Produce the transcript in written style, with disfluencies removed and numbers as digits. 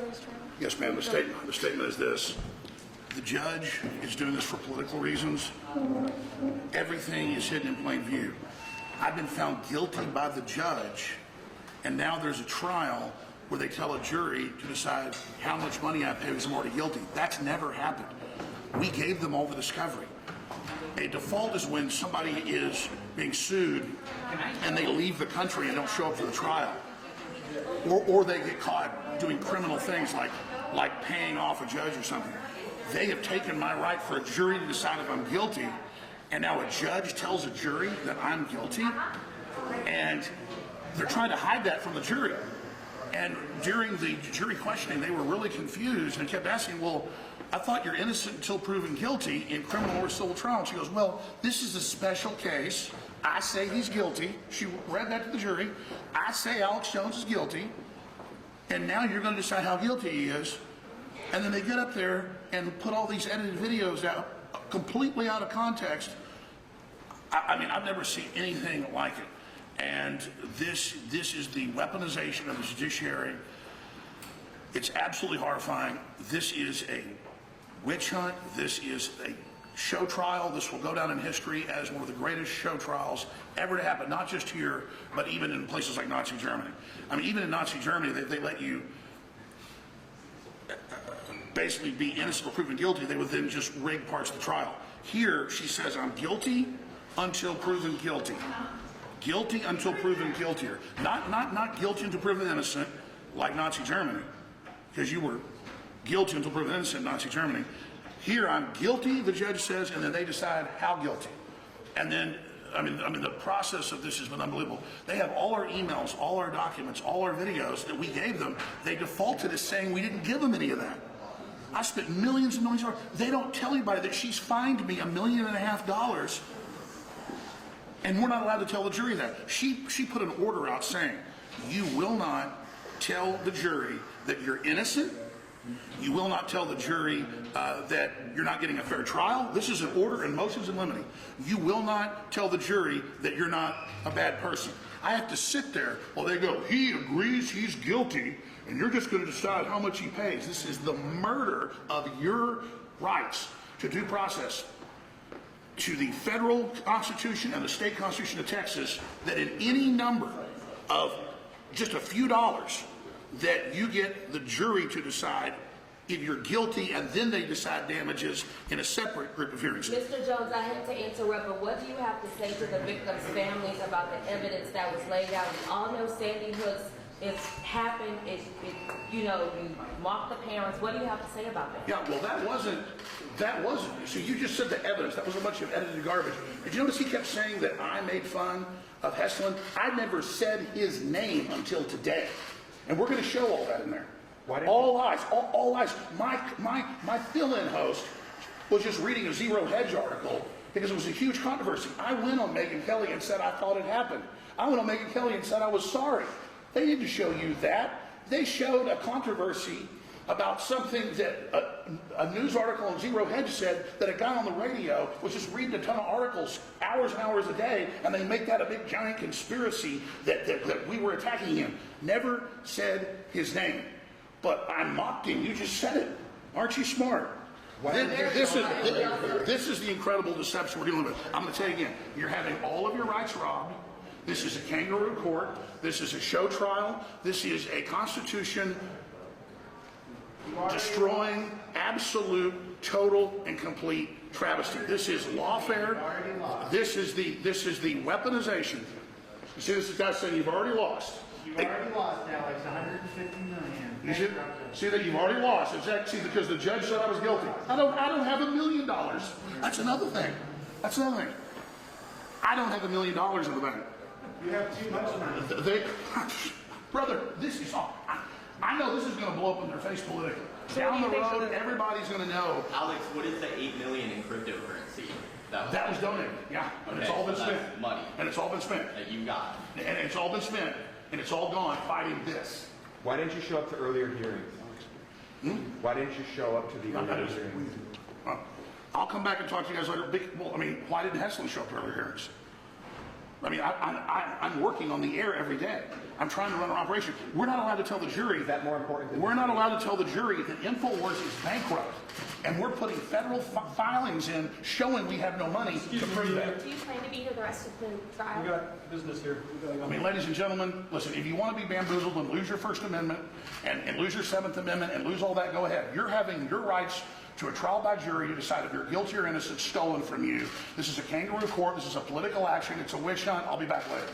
today's trial? Yes, ma'am. The statement is this. The judge is doing this for political reasons. Everything is hidden in plain view. I've been found guilty by the judge, and now there's a trial where they tell a jury to decide how much money I pay because I'm already guilty. That's never happened. We gave them all the discovery. A default is when somebody is being sued and they leave the country and don't show up for the trial. Or they get caught doing criminal things like paying off a judge or something. They have taken my right for a jury to decide if I'm guilty, and now a judge tells a jury that I'm guilty, and they're trying to hide that from the jury. And during the jury questioning, they were really confused and kept asking, well, I thought you're innocent until proven guilty in criminal or civil trial. And she goes, well, this is a special case. I say he's guilty. She read that to the jury. I say Alex Jones is guilty. And now you're going to decide how guilty he is. And then they get up there and put all these edited videos out completely out of context. I mean, I've never seen anything like it. And this is the weaponization of the judiciary. It's absolutely horrifying. This is a witch hunt. This is a show trial. This will go down in history as one of the greatest show trials ever to happen, not just here, but even in places like Nazi Germany. I mean, even in Nazi Germany, they let you basically be innocent or proven guilty. They would then just rig parts of the trial. Here, she says, I'm guilty until proven guilty. Guilty until proven guiltier. Not guilty until proven innocent, like Nazi Germany, because you were guilty until proven innocent in Nazi Germany. Here, I'm guilty, the judge says, and then they decide how guilty. And then, I mean, the process of this has been unbelievable. They have all our emails, all our documents, all our videos that we gave them. They defaulted as saying we didn't give them any of that. I spent millions and millions of dollars. They don't tell anybody that she's fined me $1.5 million, and we're not allowed to tell the jury that. She put an order out saying, you will not tell the jury that you're innocent. You will not tell the jury that you're not getting a fair trial. This is an order and motions in limine. You will not tell the jury that you're not a bad person. I have to sit there while they go, he agrees he's guilty, and you're just going to decide how much he pays. This is the murder of your rights to due process, to the federal Constitution and the state Constitution of Texas, that in any number of just a few dollars, that you get the jury to decide if you're guilty, and then they decide damages in a separate group of hearings. Mr. Jones, I hate to interrupt, but what do you have to say to the victims' families about the evidence that was laid out? We all know Sandy Hook's, it's happened, you mock the parents. What do you have to say about that? Yeah, well, that wasn't, so you just said the evidence. That was a bunch of edited garbage. Did you notice he kept saying that I made fun of Heslin? I never said his name until today. And we're going to show all that in there. All lies, all lies. My fill-in host was just reading a Zero Hedge article because it was a huge controversy. I went on Megyn Kelly and said I thought it happened. I went on Megyn Kelly and said I was sorry. They didn't show you that. They showed a controversy about something that a news article on Zero Hedge said that a guy on the radio was just reading a ton of articles hours and hours a day, and they make that a big giant conspiracy that we were attacking him. Never said his name. But I mocked him. You just said it. Aren't you smart? This is the incredible deception we're dealing with. I'm going to tell you again. You're having all of your rights robbed. This is a kangaroo court. This is a show trial. This is a Constitution destroying, absolute, total, and complete travesty. This is lawfare. This is the weaponization. You see, this is guy saying you've already lost. You've already lost, Alex, $150 million. You see that you've already lost. Exactly, because the judge said I was guilty. I don't have $1 million. That's another thing. I don't have $1 million in the bank. You have too much money. Brother, this is all. I know this is going to blow up in their face politically. Down the road, everybody's going to know. Alex, what is the $8 million in cryptocurrency? That was donated, yeah. And okay, it's all been so spent. Money. And it's all been spent. That you got. And it's all been spent. And it's all gone fighting this. Why didn't you show up to earlier hearings? Why didn't you show up to the earlier hearings? I'll come back and talk to you guys later. Well, I mean, why didn't Heslin show up to earlier hearings? I mean, I'm working on the air every day. I'm trying to run an operation. We're not allowed to tell the jury Is that more important than? We're not allowed to tell the jury that Infowars is bankrupt, and we're putting federal filings in showing we have no money to prove that. Do you plan to be here the rest of the trial? We got business here. I mean, ladies and gentlemen, listen, if you want to be bamboozled and lose your First Amendment and lose your Seventh Amendment and lose all that, go ahead. You're having your rights to a trial by jury to decide if you're guilty or innocent stolen from you. This is a kangaroo court. This is a political action. It's a witch hunt. I'll be back later.